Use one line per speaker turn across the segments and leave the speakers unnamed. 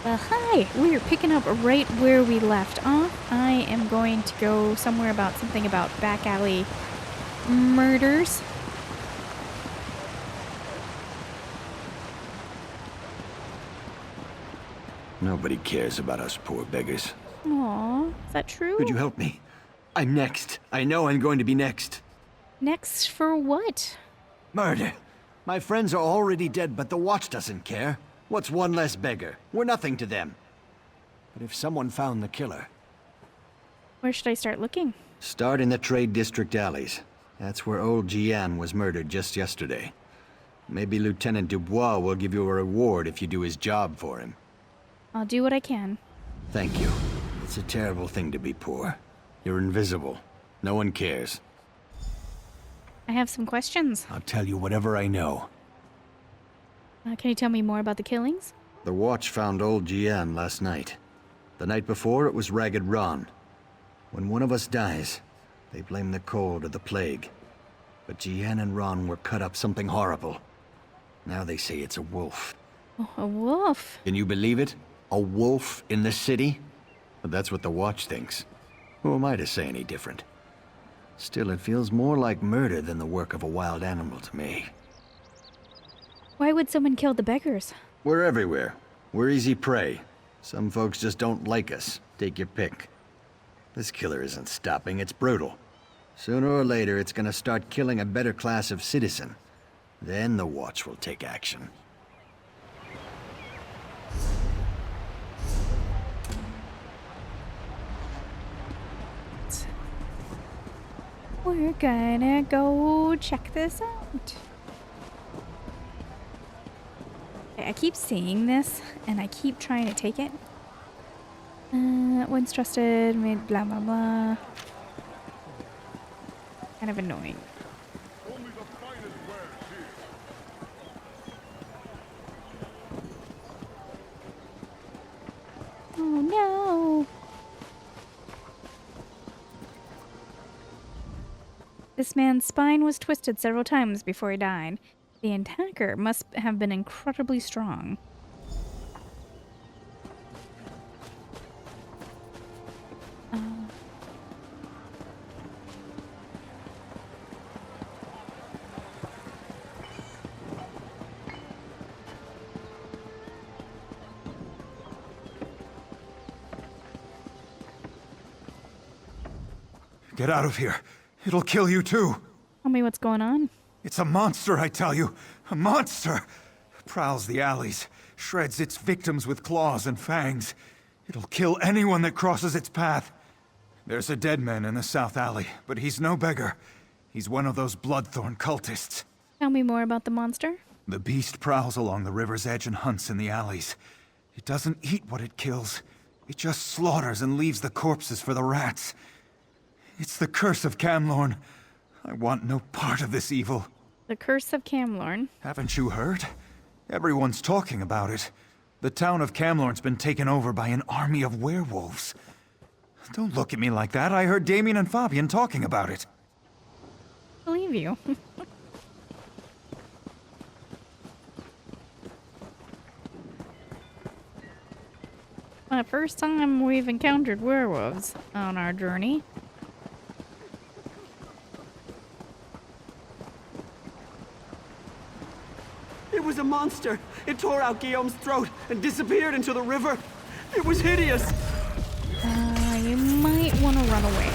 Hi! We're picking up right where we left off. I am going to go somewhere about something about back alley murders.
Nobody cares about us poor beggars.
Aw, is that true?
Could you help me? I'm next. I know I'm going to be next.
Next for what?
Murder. My friends are already dead, but the Watch doesn't care. What's one less beggar? We're nothing to them. But if someone found the killer...
Where should I start looking?
Start in the Trade District alleys. That's where old Gian was murdered just yesterday. Maybe Lieutenant Dubois will give you a reward if you do his job for him.
I'll do what I can.
Thank you. It's a terrible thing to be poor. You're invisible. No one cares.
I have some questions.
I'll tell you whatever I know.
Can you tell me more about the killings?
The Watch found old Gian last night. The night before, it was Ragged Ron. When one of us dies, they blame the cold or the plague. But Gian and Ron were cut up something horrible. Now they say it's a wolf.
Oh, a wolf?
Can you believe it? A wolf in the city? But that's what the Watch thinks. Who am I to say any different? Still, it feels more like murder than the work of a wild animal to me.
Why would someone kill the beggars?
We're everywhere. We're easy prey. Some folks just don't like us. Take your pick. This killer isn't stopping, it's brutal. Sooner or later, it's gonna start killing a better class of citizen. Then the Watch will take action.
We're gonna go check this out. I keep seeing this, and I keep trying to take it. Once trusted, made blah blah blah. Kind of annoying. Oh no! This man's spine was twisted several times before he died. The attacker must have been incredibly strong.
Get out of here. It'll kill you too.
Tell me what's going on.
It's a monster, I tell you. A monster! Prowls the alleys, shreds its victims with claws and fangs. It'll kill anyone that crosses its path. There's a dead man in the south alley, but he's no beggar. He's one of those Bloodthorn cultists.
Tell me more about the monster.
The beast prowls along the river's edge and hunts in the alleys. It doesn't eat what it kills. It just slaughters and leaves the corpses for the rats. It's the curse of Camlorn. I want no part of this evil.
The Curse of Camlorn.
Haven't you heard? Everyone's talking about it. The town of Camlorn's been taken over by an army of werewolves. Don't look at me like that. I heard Damien and Fabian talking about it.
Believe you. The first time we've encountered werewolves on our journey.
It was a monster. It tore out Guillaume's throat and disappeared into the river. It was hideous.
You might want to run away.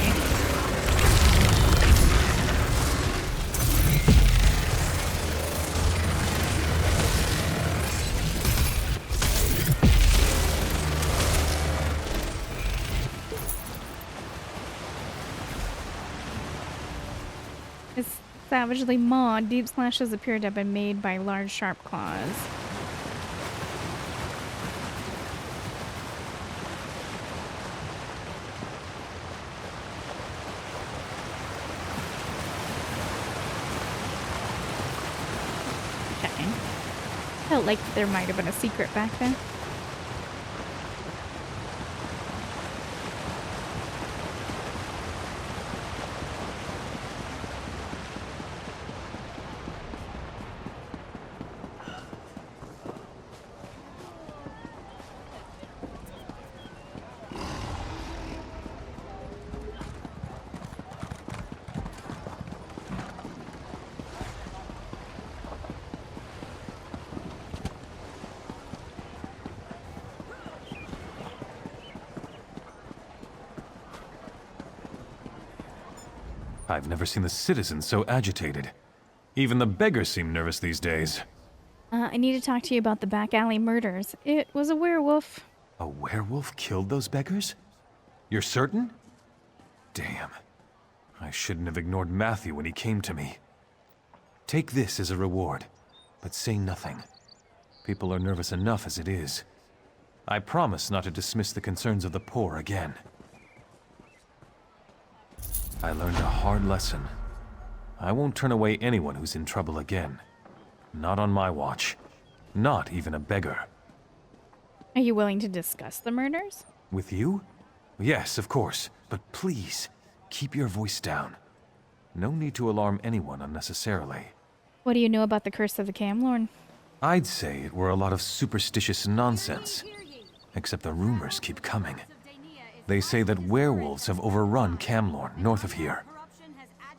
His savagely mauled, deep slashes appear to have been made by large, sharp claws. Okay. Felt like there might have been a secret back there.
I've never seen the citizens so agitated. Even the beggars seem nervous these days.
I need to talk to you about the back alley murders. It was a werewolf.
A werewolf killed those beggars? You're certain? Damn. I shouldn't have ignored Matthew when he came to me. Take this as a reward, but say nothing. People are nervous enough as it is. I promise not to dismiss the concerns of the poor again. I learned a hard lesson. I won't turn away anyone who's in trouble again. Not on my watch. Not even a beggar.
Are you willing to discuss the murders?
With you? Yes, of course. But please, keep your voice down. No need to alarm anyone unnecessarily.
What do you know about the curse of the Camlorn?
I'd say it were a lot of superstitious nonsense. Except the rumors keep coming. They say that werewolves have overrun Camlorn, north of here.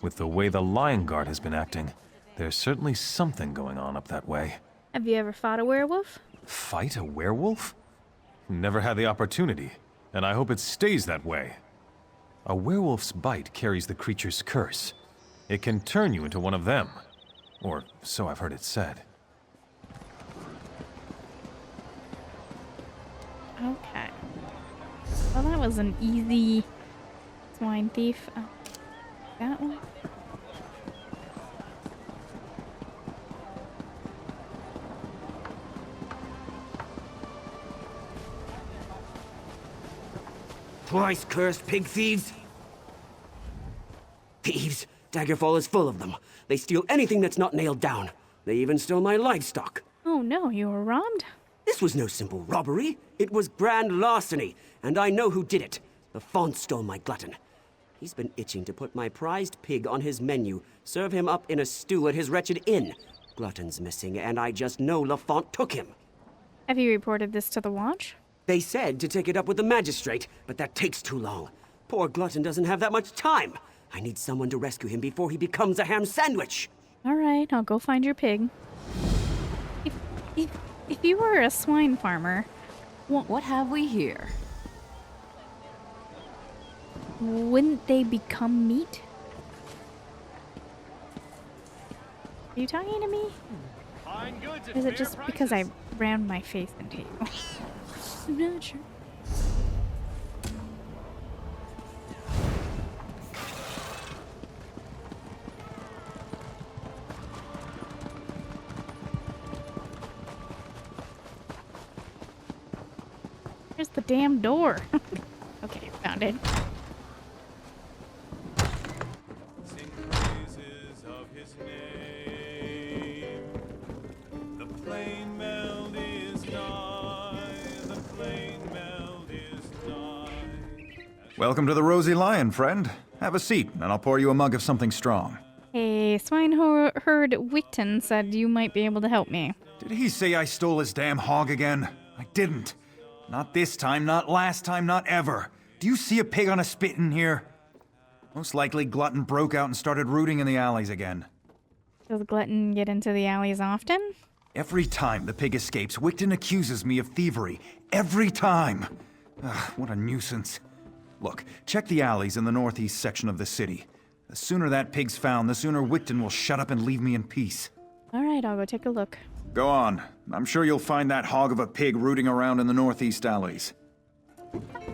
With the way the Lion Guard has been acting, there's certainly something going on up that way.
Have you ever fought a werewolf?
Fight a werewolf? Never had the opportunity, and I hope it stays that way. A werewolf's bite carries the creature's curse. It can turn you into one of them. Or so I've heard it said.
Okay. Well, that was an easy swine thief. That one?
Twice cursed pig thieves! Thieves! Daggerfall is full of them. They steal anything that's not nailed down. They even stole my livestock.
Oh no, you were robbed?
This was no simple robbery. It was grand larceny, and I know who did it. The font stole my glutton. He's been itching to put my prized pig on his menu, serve him up in a stew at his wretched inn. Glutton's missing, and I just know Lafont took him.
Have you reported this to the Watch?
They said to take it up with the magistrate, but that takes too long. Poor Glutton doesn't have that much time. I need someone to rescue him before he becomes a ham sandwich.
All right, I'll go find your pig. If you were a swine farmer,
What have we here?
wouldn't they become meat? Are you talking to me? Or is it just because I rammed my face into you? I'm not sure. There's the damn door. Okay, found it.
Sing praises of his name. The plain meld is nigh. The plain meld is nigh.
Welcome to the Rosy Lion, friend. Have a seat, and I'll pour you a mug of something strong.
A swineherd Wicton said you might be able to help me.
Did he say I stole his damn hog again? I didn't. Not this time, not last time, not ever. Do you see a pig on a spit in here? Most likely Glutton broke out and started rooting in the alleys again.
Does Glutton get into the alleys often?
Every time the pig escapes, Wicton accuses me of thievery. Every time! Ugh, what a nuisance. Look, check the alleys in the northeast section of the city. The sooner that pig's found, the sooner Wicton will shut up and leave me in peace.
All right, I'll go take a look.
Go on. I'm sure you'll find that hog of a pig rooting around in the northeast alleys.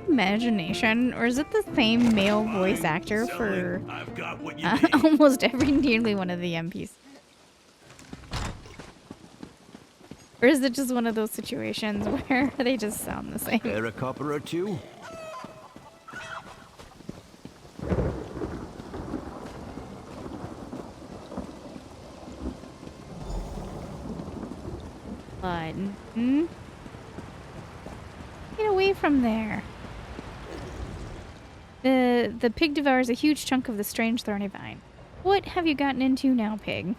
Imagination, or is it the same male voice actor for
I've got what you need.
almost nearly one of the MPs? Or is it just one of those situations where they just sound the same?
There a copper or two?
But, get away from there. The pig devours a huge chunk of the strange thorny vine. What have you gotten into now, pig?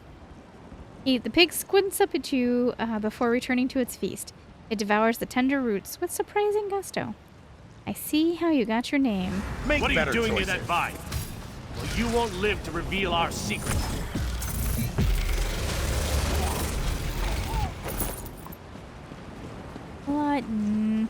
The pig squints up at you before returning to its feast. It devours the tender roots with surprising gusto. I see how you got your name.
Make what are you doing near that vine? Well, you won't live to reveal our secret.
Glutton.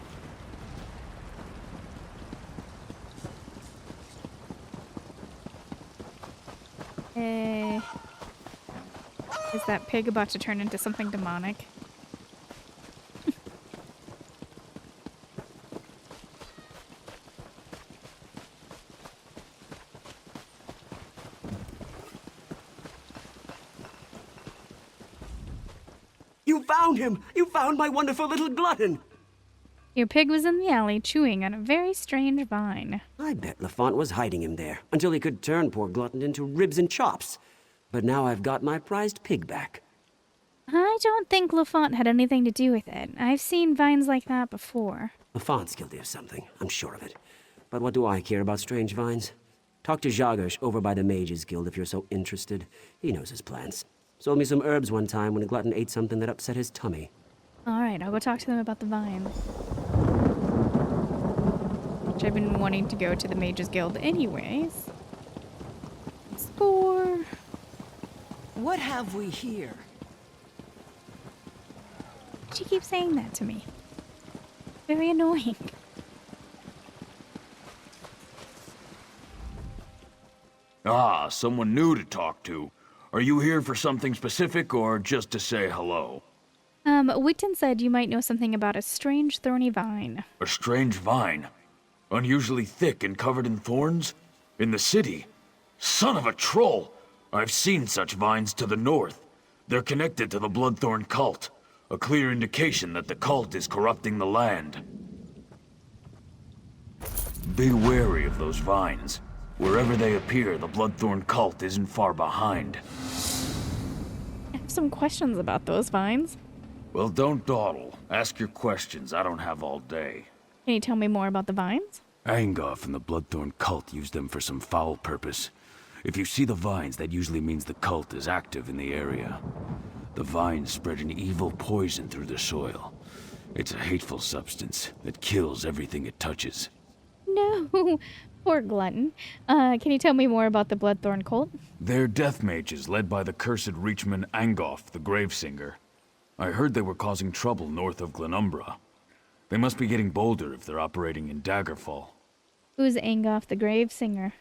Is that pig about to turn into something demonic?
You found him! You found my wonderful little glutton!
Your pig was in the alley chewing on a very strange vine.
I bet Lafont was hiding him there until he could turn poor Glutton into ribs and chops. But now I've got my prized pig back.
I don't think Lafont had anything to do with it. I've seen vines like that before.
Lafont's guilty of something, I'm sure of it. But what do I care about strange vines? Talk to Jagersh over by the Mages Guild if you're so interested. He knows his plans. Sold me some herbs one time when Glutton ate something that upset his tummy.
Alright, I'll go talk to them about the vine. Which I've been wanting to go to the Mages Guild anyways. Score!
What have we here?
She keeps saying that to me. Very annoying.
Ah, someone new to talk to. Are you here for something specific or just to say hello?
Witten said you might know something about a strange thorny vine.
A strange vine? Unusually thick and covered in thorns? In the city? Son of a troll! I've seen such vines to the north. They're connected to the Bloodthorn cult. A clear indication that the cult is corrupting the land. Be wary of those vines. Wherever they appear, the Bloodthorn cult isn't far behind.
I have some questions about those vines.
Well, don't dawdle. Ask your questions. I don't have all day.
Can you tell me more about the vines?
Angoff and the Bloodthorn cult use them for some foul purpose. If you see the vines, that usually means the cult is active in the area. The vines spread an evil poison through the soil. It's a hateful substance that kills everything it touches.
No, poor Glutton. Can you tell me more about the Bloodthorn cult?
They're death mages led by the cursed Reachman Angoff, the Gravesinger. I heard they were causing trouble north of Glenumbra. They must be getting bolder if they're operating in Daggerfall.
Who's Angoff the Gravesinger?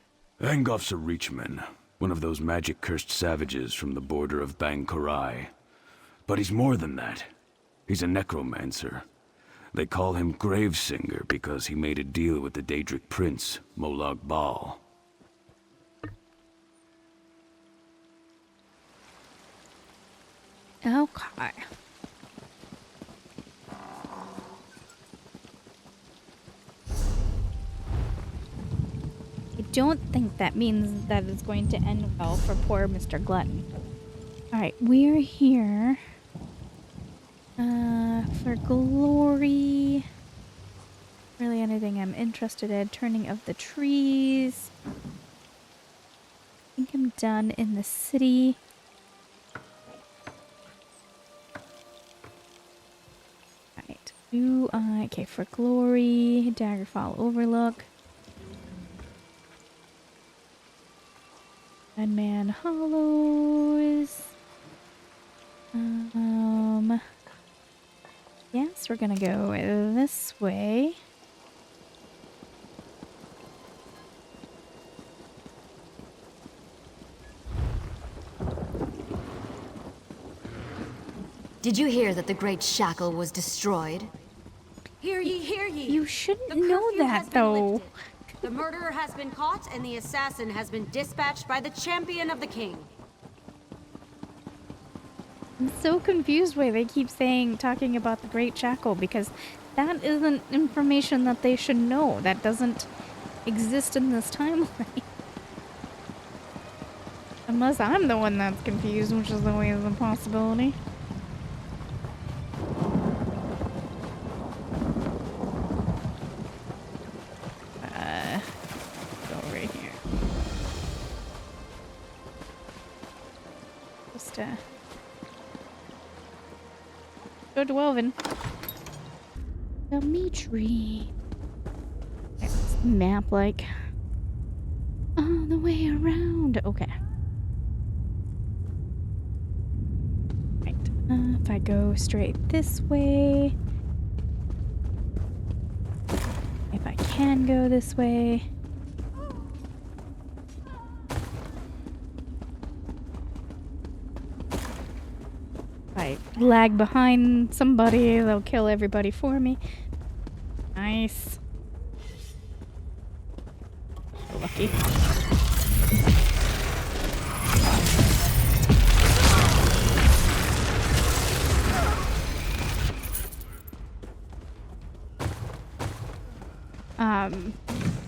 Angoff's a Reachman, one of those magic-cursed savages from the border of Bang-Korai. But he's more than that. He's a necromancer. They call him Gravesinger because he made a deal with the Daedric prince, Molag Bal.
Okay. I don't think that means that it's going to end well for poor Mr. Glutton. Alright, we're here for glory. Really anything I'm interested in. Turning of the trees. I think I'm done in the city. Alright. Okay, for glory. Daggerfall Overlook. Deadman Hollows. Yes, we're gonna go this way.
Did you hear that the Great Shackle was destroyed?
Hear ye, hear ye!
You shouldn't
The
know
curfew
that,
has been
though.
lifted. The murderer has been caught, and the assassin has been dispatched by the champion of the king.
I'm so confused why they keep talking about the Great Shackle, because that isn't information that they should know. That doesn't exist in this timeline. Unless I'm the one that's confused, which is always a possibility. Go over here. Just, go to Elvin. Dimitri. What's the map like? All the way around. Okay. Right. If I go straight this way. If I can go this way. lag behind somebody, they'll kill everybody for me. Nice. So lucky.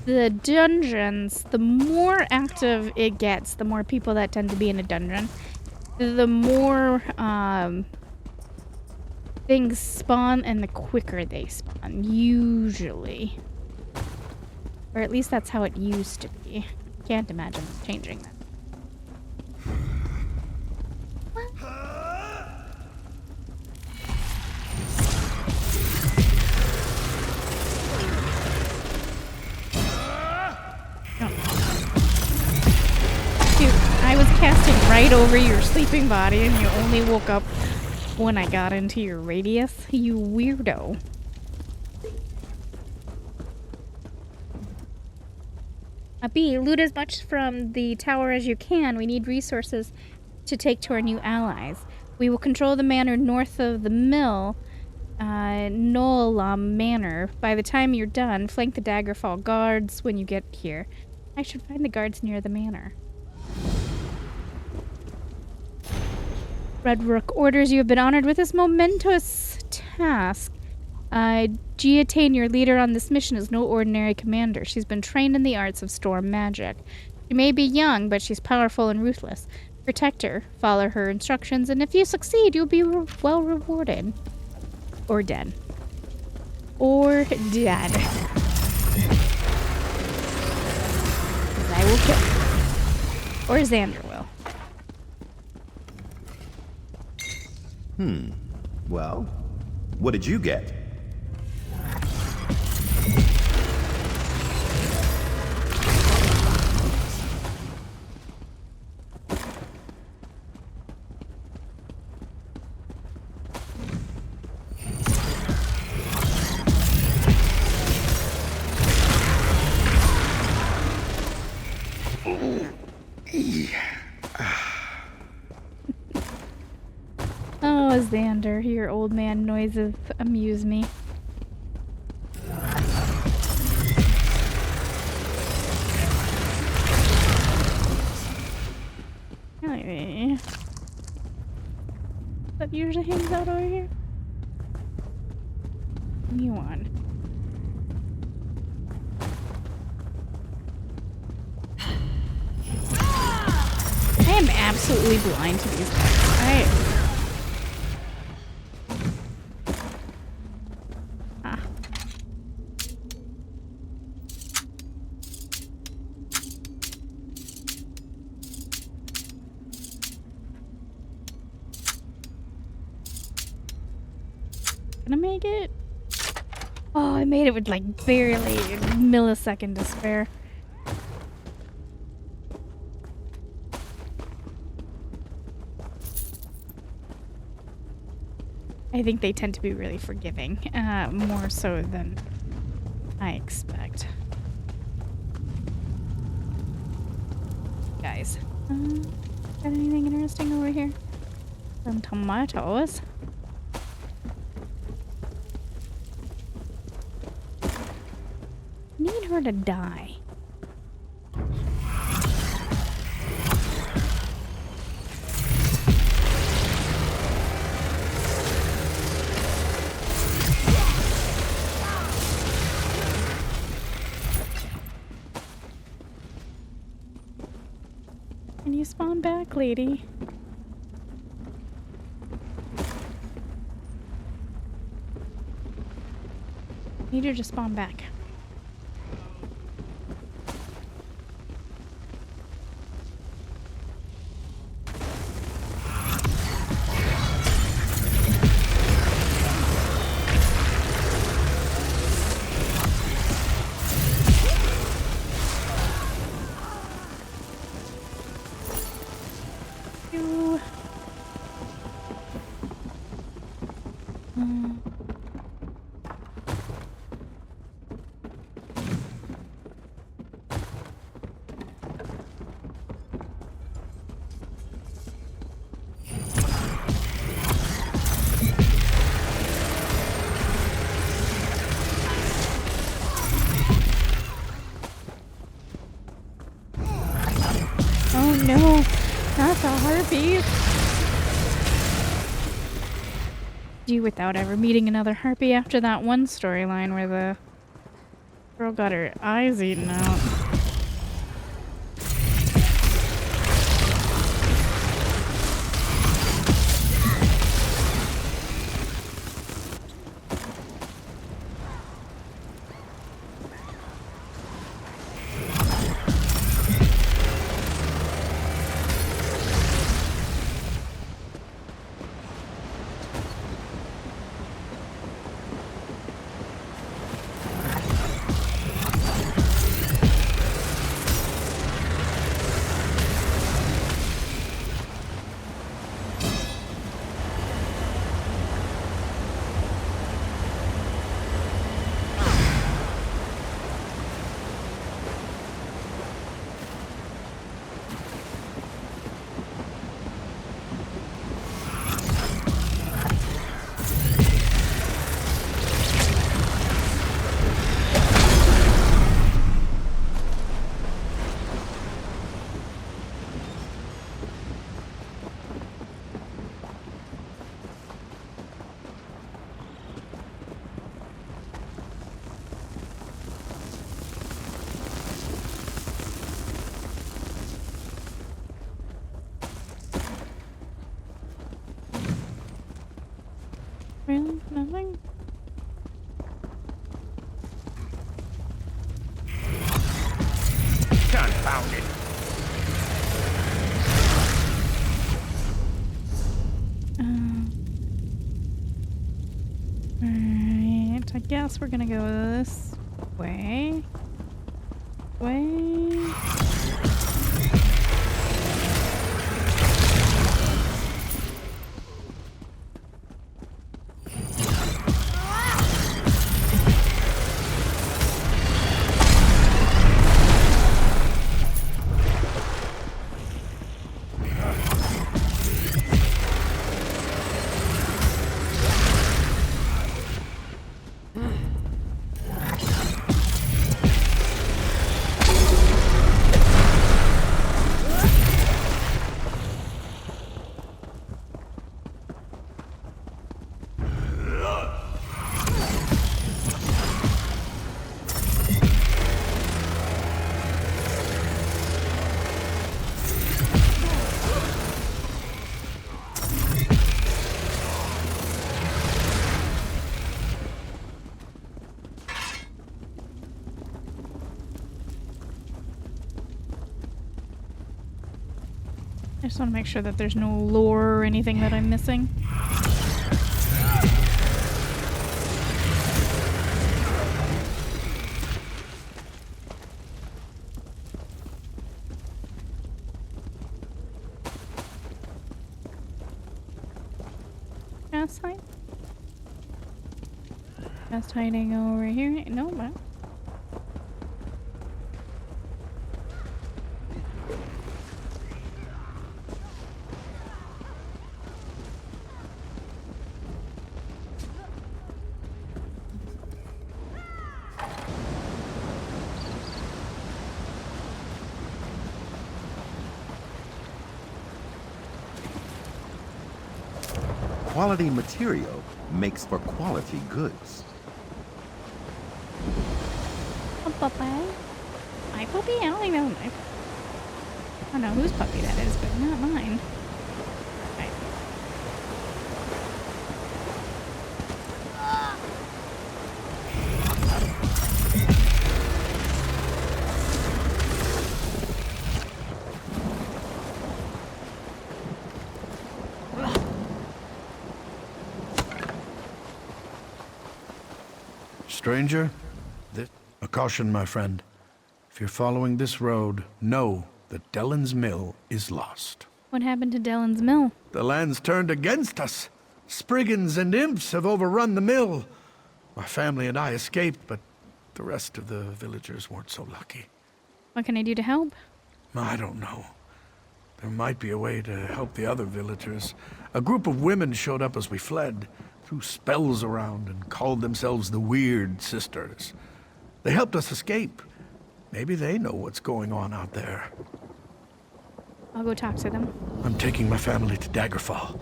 The dungeons, the more active it gets, the more people that tend to be in a dungeon, the more things spawn and the quicker they spawn, usually. Or at least that's how it used to be. Can't imagine changing that. I was casting right over your sleeping body and you only woke up when I got into your radius. You weirdo. B, loot as much from the tower as you can. We need resources to take to our new allies. We will control the manor north of the mill, Nolam Manor. By the time you're done, flank the Daggerfall guards when you get here. I should find the guards near the manor. Redrook orders you have been honored with this momentous task. Giatane, your leader on this mission, is no ordinary commander. She's been trained in the arts of storm magic. She may be young, but she's powerful and ruthless. Protect her, follow her instructions, and if you succeed, you'll be well rewarded. Or dead. Or dead. I will kill you. Or Xander will.
Well, what did you get?
Oh, Xander, your old man noises amuse me. Anyway. That usually hangs out over here? You on. I am absolutely blind to these guys. Gonna make it? Oh, I made it with like barely a millisecond to spare. I think they tend to be really forgiving, more so than I expect. Guys, got anything interesting over here? Some tomatoes. Need her to die. Can you spawn back, lady? Need her to spawn back. harpy. Do without ever meeting another harpy after that one storyline where the girl got her eyes eaten out. Really? Nothing?
Confound it.
Alright, I guess we're gonna go this way. I just want to make sure that there's no lore or anything that I'm missing. Chest hide? Chest hiding over here? No, but...
Quality material makes for quality goods.
A puppy? My puppy? I don't even know. I don't know whose puppy that is, but not mine. Right.
Stranger, a caution, my friend. If you're following this road, know that Dellen's Mill is lost.
What happened to Dellen's Mill?
The land's turned against us. Spriggans and imps have overrun the mill. My family and I escaped, but the rest of the villagers weren't so lucky.
What can I do to help?
I don't know. There might be a way to help the other villagers. A group of women showed up as we fled, threw spells around and called themselves the Weird Sisters. They helped us escape. Maybe they know what's going on out there.
I'll go talk to them.
I'm taking my family to Daggerfall.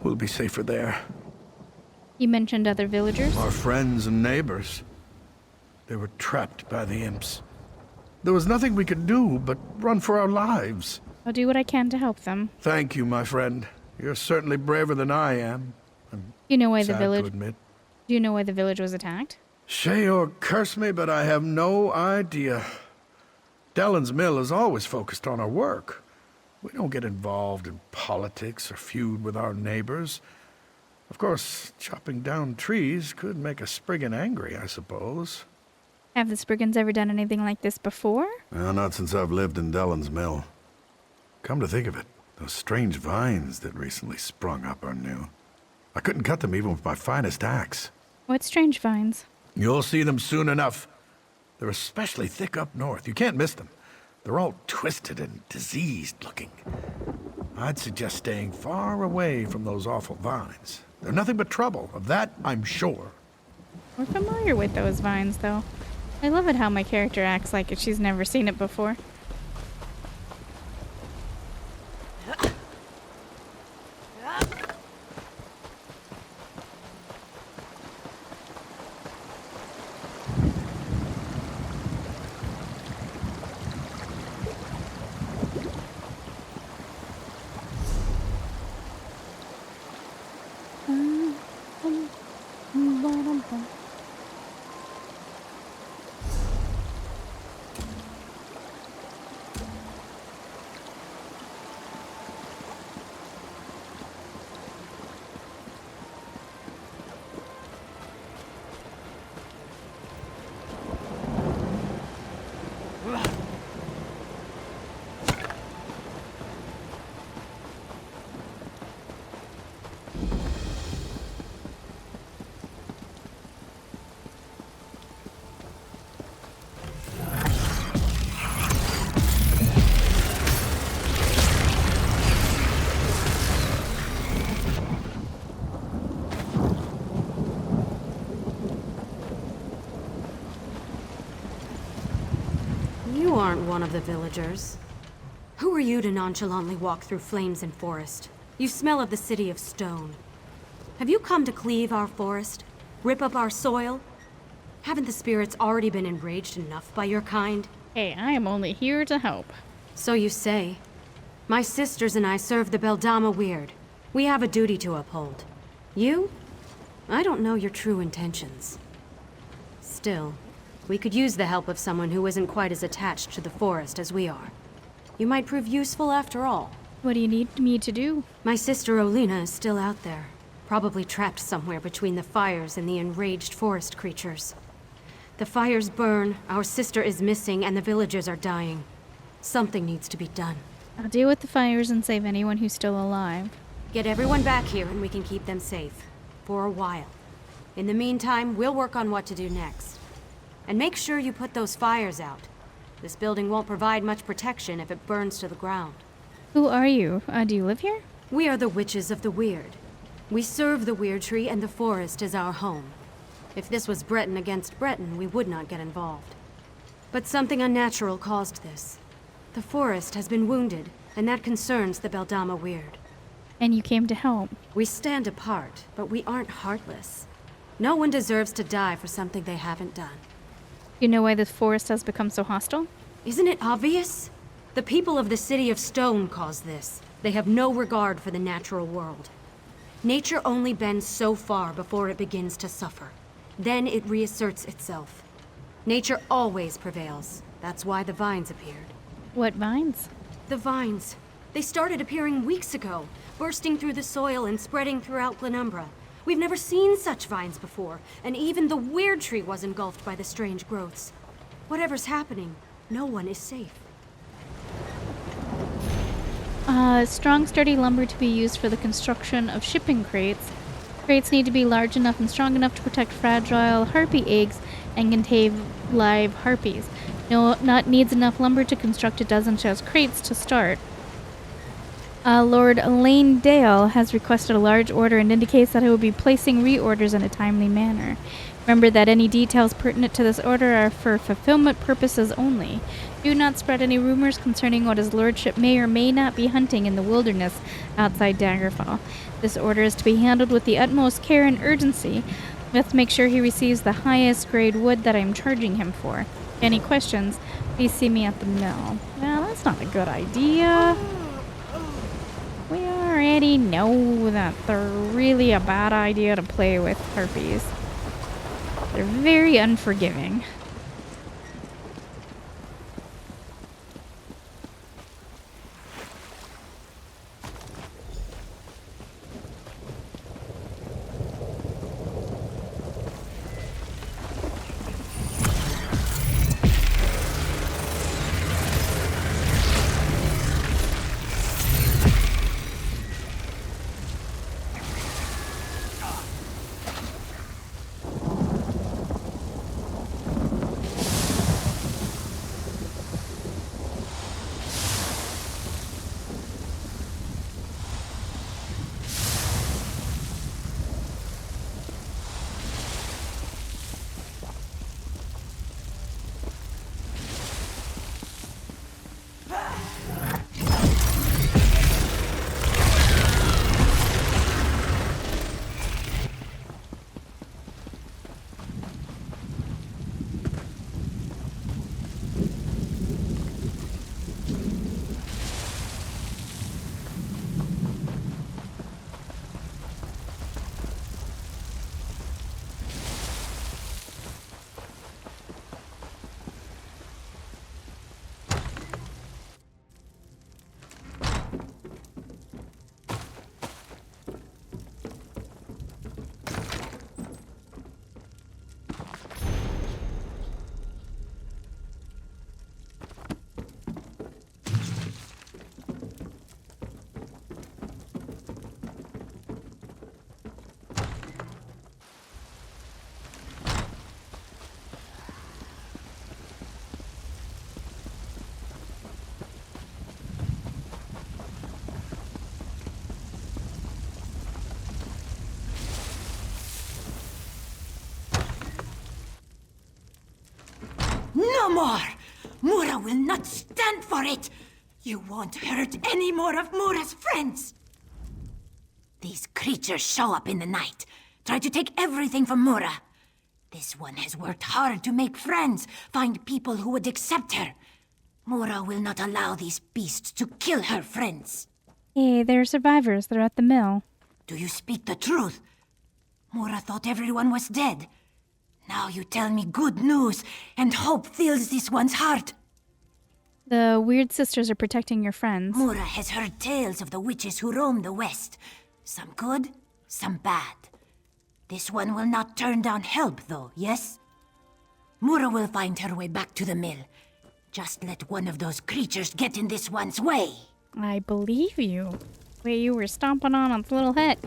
We'll be safer there.
You mentioned other villagers?
Our friends and neighbors. They were trapped by the imps. There was nothing we could do but run for our lives.
I'll do what I can to help them.
Thank you, my friend. You're certainly braver than I am.
You know why the
Sad
village...
to admit.
Do you know why the village was attacked?
Say or curse me, but I have no idea. Dellen's Mill is always focused on our work. We don't get involved in politics or feud with our neighbors. Of course, chopping down trees could make a Spriggan angry, I suppose.
Have the Spriggans ever done anything like this before?
Well, not since I've lived in Dellen's Mill. Come to think of it, those strange vines that recently sprung up are new. I couldn't cut them even with my finest axe.
What strange vines?
You'll see them soon enough. They're especially thick up north. You can't miss them. They're all twisted and diseased looking. I'd suggest staying far away from those awful vines. They're nothing but trouble, of that I'm sure.
We're familiar with those vines, though. I love it how my character acts like she's never seen it before.
You aren't one of the villagers. Who are you to nonchalantly walk through flames and forest? You smell of the city of stone. Have you come to cleave our forest? Rip up our soil? Haven't the spirits already been enraged enough by your kind?
Hey, I am only here to help.
So you say. My sisters and I serve the Beldama Weird. We have a duty to uphold. You? I don't know your true intentions. Still, we could use the help of someone who isn't quite as attached to the forest as we are. You might prove useful after all.
What do you need me to do?
My sister Olina is still out there, probably trapped somewhere between the fires and the enraged forest creatures. The fires burn, our sister is missing, and the villagers are dying. Something needs to be done.
I'll deal with the fires and save anyone who's still alive.
Get everyone back here and we can keep them safe. For a while. In the meantime, we'll work on what to do next. And make sure you put those fires out. This building won't provide much protection if it burns to the ground.
Who are you? Do you live here?
We are the Witches of the Weird. We serve the Weird Tree and the forest is our home. If this was Breton against Breton, we would not get involved. But something unnatural caused this. The forest has been wounded, and that concerns the Beldama Weird.
And you came to help.
We stand apart, but we aren't heartless. No one deserves to die for something they haven't done.
You know why the forest has become so hostile?
Isn't it obvious? The people of the City of Stone caused this. They have no regard for the natural world. Nature only bends so far before it begins to suffer. Then it reasserts itself. Nature always prevails. That's why the vines appeared.
What vines?
The vines. They started appearing weeks ago, bursting through the soil and spreading throughout Glenumbra. We've never seen such vines before, and even the Weird Tree was engulfed by the strange growths. Whatever's happening, no one is safe.
Strong, sturdy lumber to be used for the construction of shipping crates. Crates need to be large enough and strong enough to protect fragile harpy eggs and contain live harpies. Not needs enough lumber to construct a dozen chest crates to start. Lord Elaine Dale has requested a large order and indicates that I will be placing reorders in a timely manner. Remember that any details pertinent to this order are for fulfillment purposes only. Do not spread any rumors concerning what his lordship may or may not be hunting in the wilderness outside Daggerfall. This order is to be handled with the utmost care and urgency. Let's make sure he receives the highest grade wood that I'm charging him for. Any questions, please see me at the mill. Well, that's not a good idea. We already know that they're really a bad idea to play with harpies. They're very unforgiving.
No more! Mura will not stand for it! You won't hurt any more of Mura's friends! These creatures show up in the night, try to take everything from Mura. This one has worked hard to make friends, find people who would accept her. Mura will not allow these beasts to kill her friends.
Hey, they're survivors. They're at the mill.
Do you speak the truth? Mura thought everyone was dead. Now you tell me good news, and hope fills this one's heart.
The weird sisters are protecting your friends.
Mura has heard tales of the witches who roam the west. Some good, some bad. This one will not turn down help, though, yes? Mura will find her way back to the mill. Just let one of those creatures get in this one's way.
I believe you. Wait, you were stomping on its little head.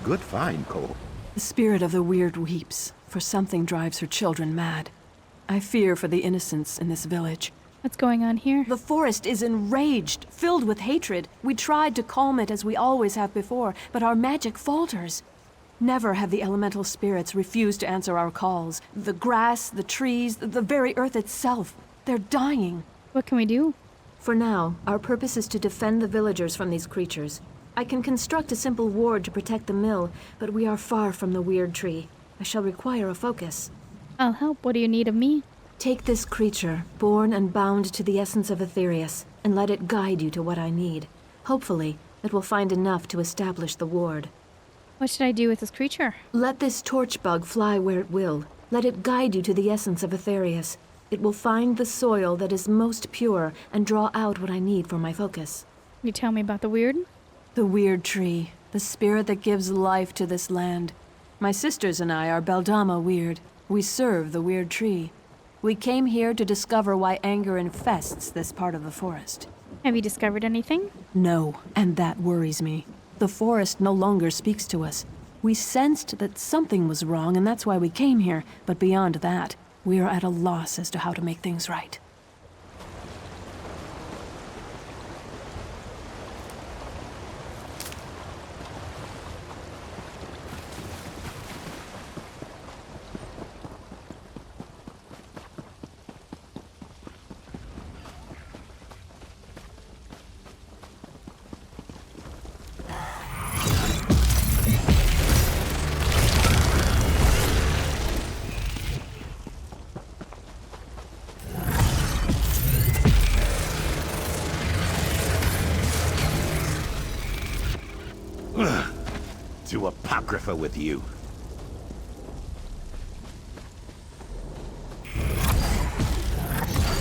Good find, Cole.
The spirit of the weird weeps, for something drives her children mad. I fear for the innocents in this village.
What's going on here?
The forest is enraged, filled with hatred. We tried to calm it as we always have before, but our magic falters. Never have the elemental spirits refused to answer our calls. The grass, the trees, the very earth itself. They're dying.
What can we do?
For now, our purpose is to defend the villagers from these creatures. I can construct a simple ward to protect the mill, but we are far from the weird tree. I shall require a focus.
I'll help. What do you need of me?
Take this creature, born and bound to the essence of Aetherius, and let it guide you to what I need. Hopefully, it will find enough to establish the ward.
What should I do with this creature?
Let this torch bug fly where it will. Let it guide you to the essence of Aetherius. It will find the soil that is most pure and draw out what I need for my focus.
You tell me about the weird?
The weird tree, the spirit that gives life to this land. My sisters and I are Beldama Weird. We serve the weird tree. We came here to discover why anger infests this part of the forest.
Have you discovered anything?
No, and that worries me. The forest no longer speaks to us. We sensed that something was wrong, and that's why we came here. But beyond that, we are at a loss as to how to make things right.
To Apocrypha with you.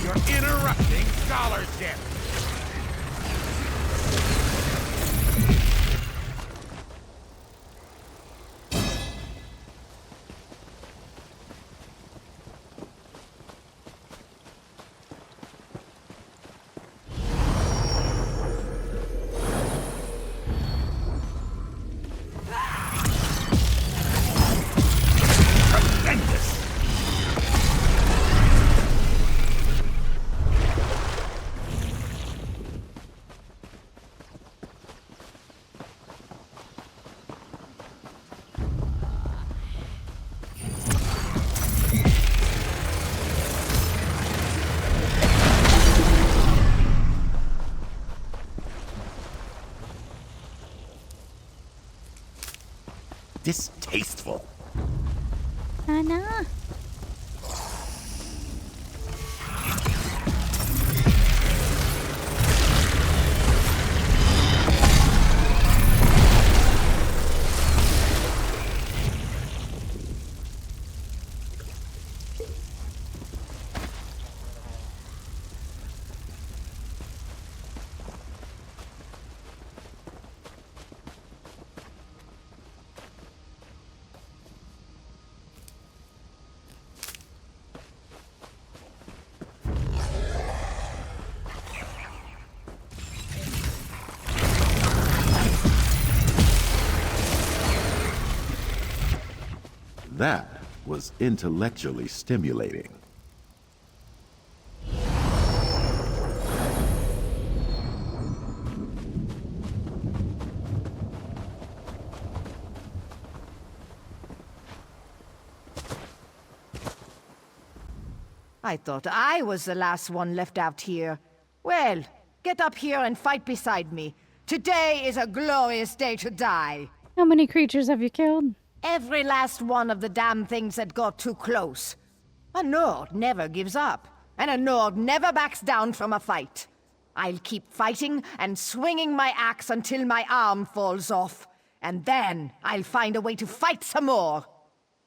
You're interrupting scholarship!
Distasteful.
Anna.
That was intellectually stimulating.
I thought I was the last one left out here. Well, get up here and fight beside me. Today is a glorious day to die.
How many creatures have you killed?
Every last one of the damn things that got too close. A Nord never gives up, and a Nord never backs down from a fight. I'll keep fighting and swinging my axe until my arm falls off, and then I'll find a way to fight some more.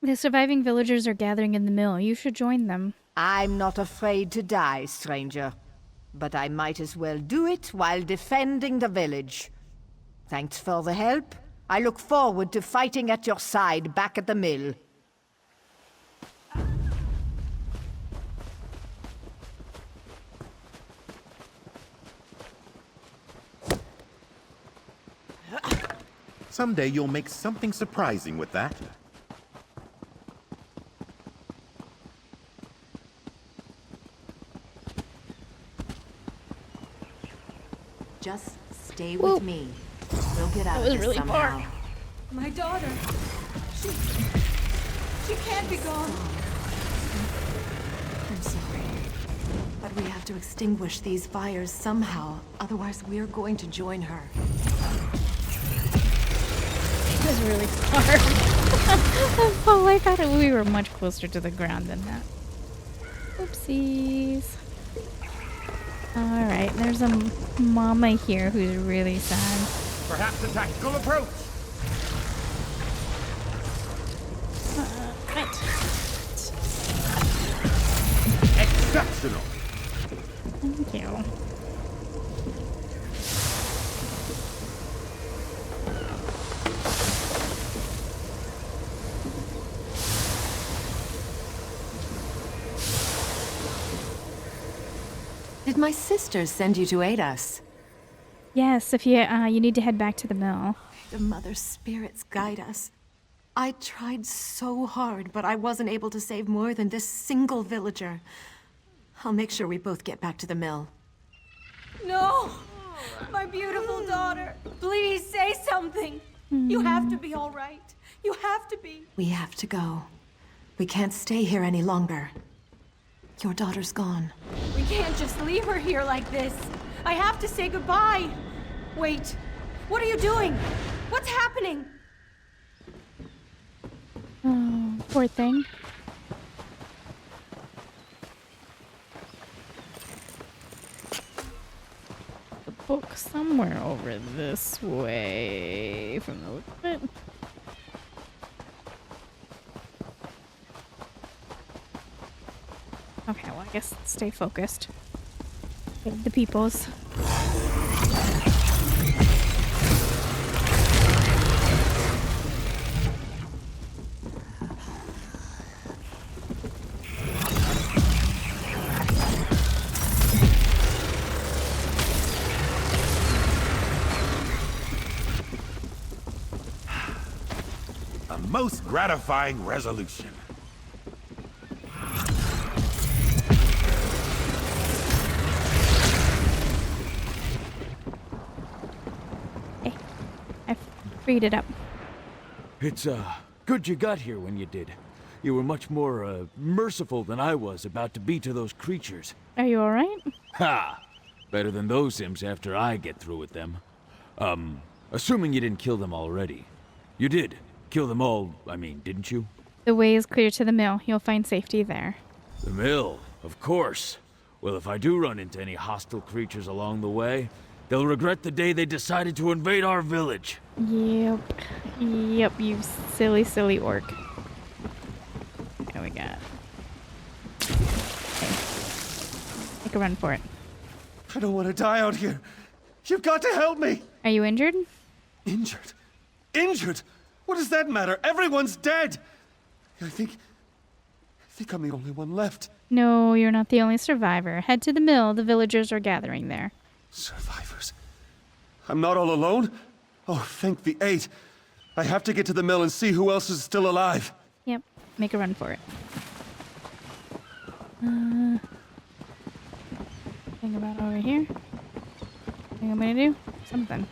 The surviving villagers are gathering in the mill. You should join them.
I'm not afraid to die, stranger. But I might as well do it while defending the village. Thanks for the help. I look forward to fighting at your side back at the mill.
Someday you'll make something surprising with that.
Just stay with me. We'll get out of this
really
somehow.
far.
My daughter. She can't be gone.
I'm sorry. But we have to extinguish these fires somehow. Otherwise, we're going to join her.
It was really far. Oh, I thought we were much closer to the ground than that. Oopsies. Alright, there's a mama here who's really sad.
Perhaps a tactical approach.
Optional.
Thank you.
Did my sisters send you to aid us?
Yes, if you need to head back to the mill.
The Mother Spirits guide us. I tried so hard, but I wasn't able to save more than this single villager. I'll make sure we both get back to the mill.
No! My beautiful daughter! Please say something! You have to be all right. You have to be.
We have to go. We can't stay here any longer. Your daughter's gone.
We can't just leave her here like this. I have to say goodbye. Wait. What are you doing? What's happening?
Oh, poor thing. The book somewhere over this way from the look of it. Okay, well, I guess stay focused. Save the peoples.
A most gratifying resolution.
Freed it up.
It's, good you got here when you did. You were much more, merciful than I was about to be to those creatures.
Are you alright?
Ha! Better than those imps after I get through with them. Assuming you didn't kill them already. You did. Kill them all, I mean, didn't you?
The way is clear to the mill. You'll find safety there.
The mill, of course. Well, if I do run into any hostile creatures along the way, they'll regret the day they decided to invade our village.
Yep. Yep, you silly, silly orc. There we got. Okay. Make a run for it.
I don't want to die out here. You've got to help me.
Are you injured?
Injured? Injured? What does that matter? Everyone's dead. I think I'm the only one left.
No, you're not the only survivor. Head to the mill. The villagers are gathering there.
Survivors? I'm not all alone? Oh, thank the 8. I have to get to the mill and see who else is still alive.
Yep. Make a run for it. Think about over here. Think I'm gonna do? Something.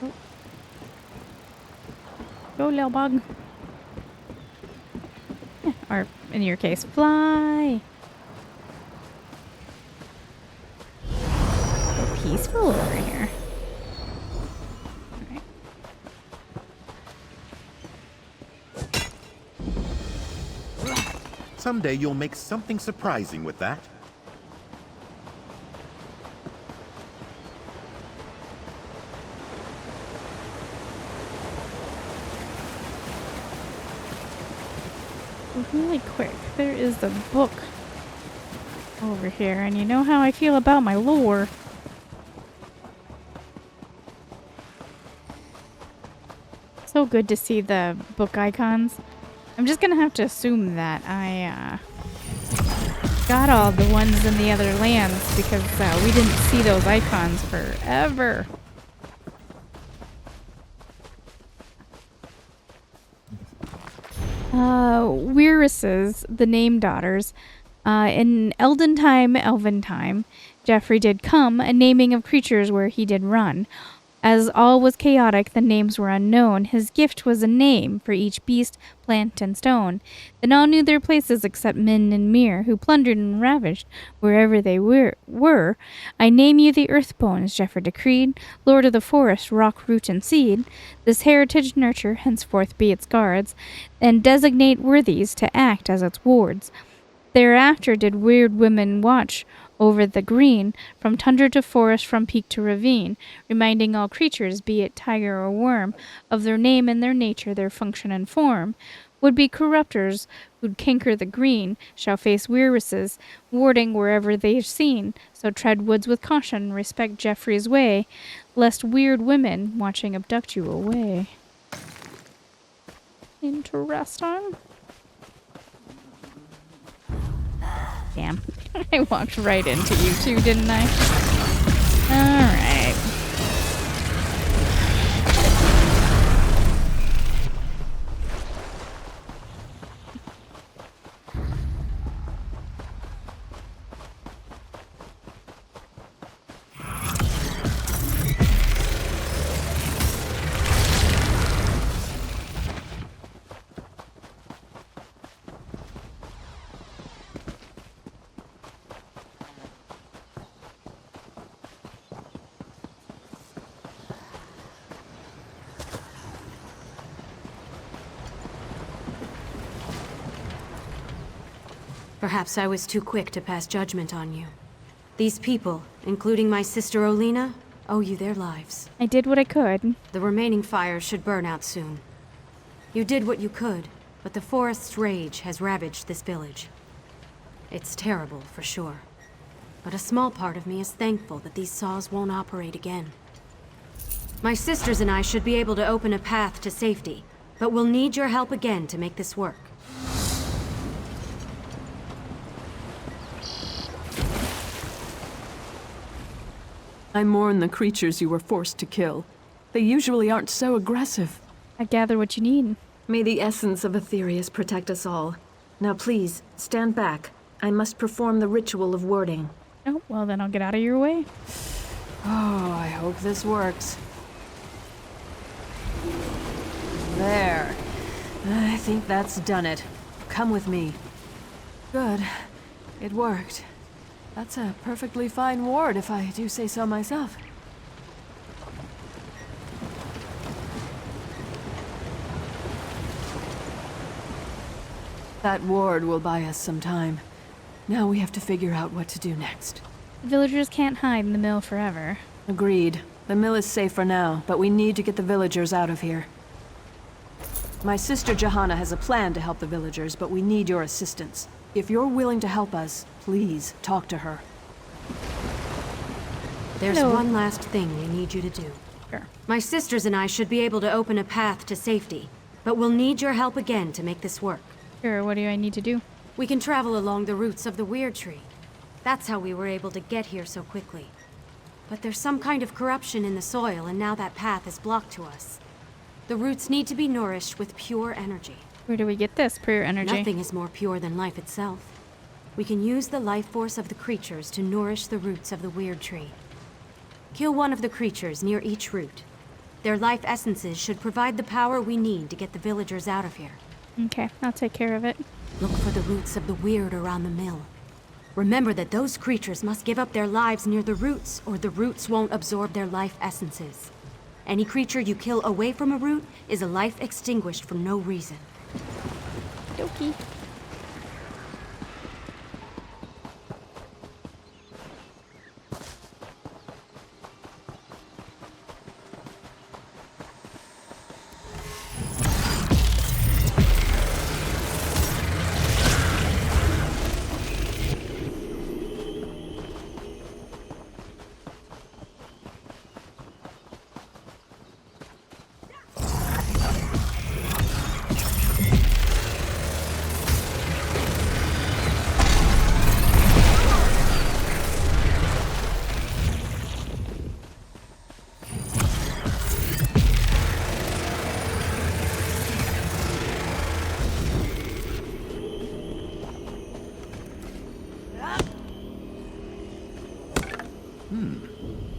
Oh. Go, little bug. Yeah, or, in your case, fly. Peaceful over here. All right.
Someday you'll make something surprising with that.
Really quick, there is a book over here, and you know how I feel about my lore. So good to see the book icons. I'm just gonna have to assume that I got all the ones in the other lands because we didn't see those icons forever. Weiris's, the name daughters. In Elden time, Geoffrey did come, a naming of creatures where he did run. As all was chaotic, the names were unknown. His gift was a name for each beast, plant, and stone. Then all knew their places except Min and Mir, who plundered and ravaged wherever they were. I name you the Earthbones, Geoffrey decreed, Lord of the Forest, rock, root, and seed. This heritage nurture, henceforth be its guards, and designate worthies to act as its wards. Thereafter did weird women watch over the green, from tundra to forest, from peak to ravine, reminding all creatures, be it tiger or worm, of their name and their nature, their function and form. Would-be corruptors who'd canker the green shall face weirises, warding wherever they're seen. So tread woods with caution, respect Geoffrey's way, lest weird women watching abduct you away. Interesting. Damn. I walked right into you two, didn't I? Alright.
Perhaps I was too quick to pass judgment on you. These people, including my sister Olina, owe you their lives.
I did what I could.
The remaining fires should burn out soon. You did what you could, but the forest's rage has ravaged this village. It's terrible, for sure. But a small part of me is thankful that these saws won't operate again. My sisters and I should be able to open a path to safety, but we'll need your help again to make this work.
I mourn the creatures you were forced to kill. They usually aren't so aggressive.
I gather what you need.
May the essence of Aetherius protect us all. Now please, stand back. I must perform the ritual of warding.
Oh, well then I'll get out of your way.
Oh, I hope this works. There. I think that's done it. Come with me. Good. It worked. That's a perfectly fine ward, if I do say so myself. That ward will buy us some time. Now we have to figure out what to do next.
The villagers can't hide in the mill forever.
Agreed. The mill is safe for now, but we need to get the villagers out of here. My sister Johanna has a plan to help the villagers, but we need your assistance. If you're willing to help us, please talk to her.
There's
Hello.
one last thing we need you to do.
Sure.
My sisters and I should be able to open a path to safety, but we'll need your help again to make this work.
Sure, what do I need to do?
We can travel along the roots of the Weird Tree. That's how we were able to get here so quickly. But there's some kind of corruption in the soil, and now that path is blocked to us. The roots need to be nourished with pure energy.
Where do we get this pure energy?
Nothing is more pure than life itself. We can use the life force of the creatures to nourish the roots of the Weird Tree. Kill one of the creatures near each root. Their life essences should provide the power we need to get the villagers out of here.
Okay, I'll take care of it.
Look for the roots of the weird around the mill. Remember that those creatures must give up their lives near the roots, or the roots won't absorb their life essences. Any creature you kill away from a root is a life extinguished for no reason.
Dokie.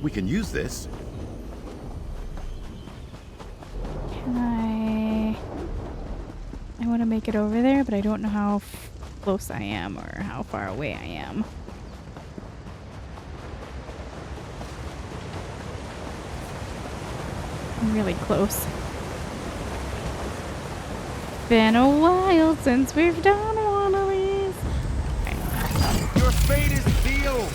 We can use this.
Can I want to make it over there, but I don't know how close I am or how far away I am. I'm really close. Been a while since we've done one of these. Okay.
Your fate is sealed.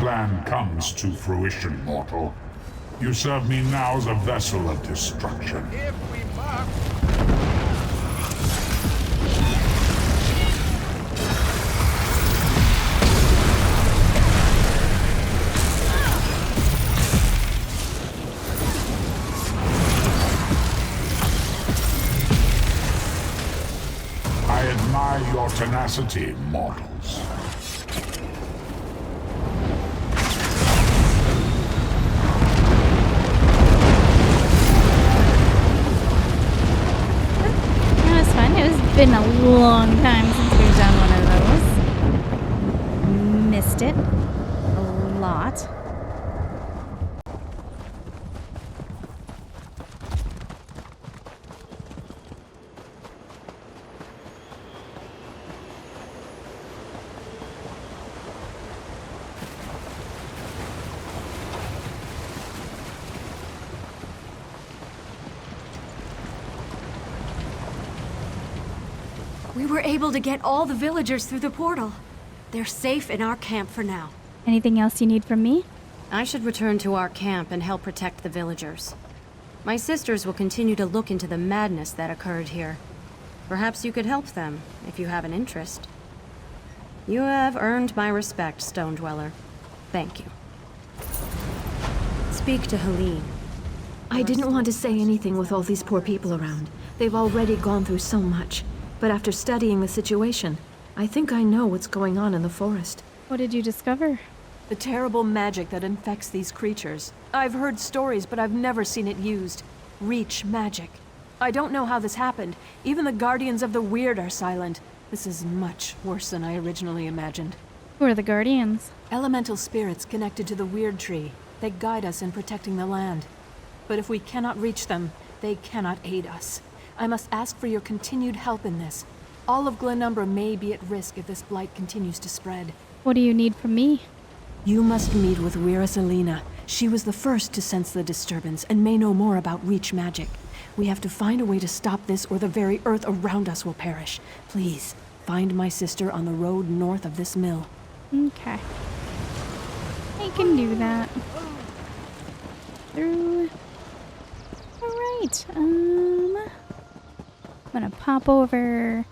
plan comes to fruition, mortal. You serve me now as a vessel of destruction. I admire your tenacity, mortals.
That was fun. It's been a long time since we've done one of those. Missed it a lot.
We were able to get all the villagers through the portal. They're safe in our camp for now.
Anything else you need from me?
I should return to our camp and help protect the villagers. My sisters will continue to look into the madness that occurred here. Perhaps you could help them, if you have an interest. You have earned my respect, Stone Dweller. Thank you. Speak to Helene.
I didn't want to say anything with all these poor people around. They've already gone through so much. But after studying the situation, I think I know what's going on in the forest.
What did you discover?
The terrible magic that infects these creatures. I've heard stories, but I've never seen it used. Reach magic. I don't know how this happened. Even the Guardians of the Weird are silent. This is much worse than I originally imagined.
Who are the Guardians?
Elemental spirits connected to the Weird Tree. They guide us in protecting the land. But if we cannot reach them, they cannot aid us. I must ask for your continued help in this. All of Glenumbra may be at risk if this blight continues to spread.
What do you need from me?
You must meet with Wira Selena. She was the first to sense the disturbance and may know more about Reach magic. We have to find a way to stop this or the very earth around us will perish. Please, find my sister on the road north of this mill.
Okay. I can do that. Through. Alright, I'm gonna pop over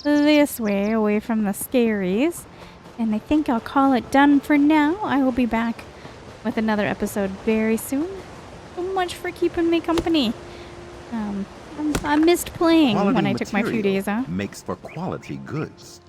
this way, away from the scaries. And I think I'll call it done for now. I will be back with another episode very soon. So much for keeping me company. I missed playing
Quality
when I took my few
material
days off.
makes for quality goods.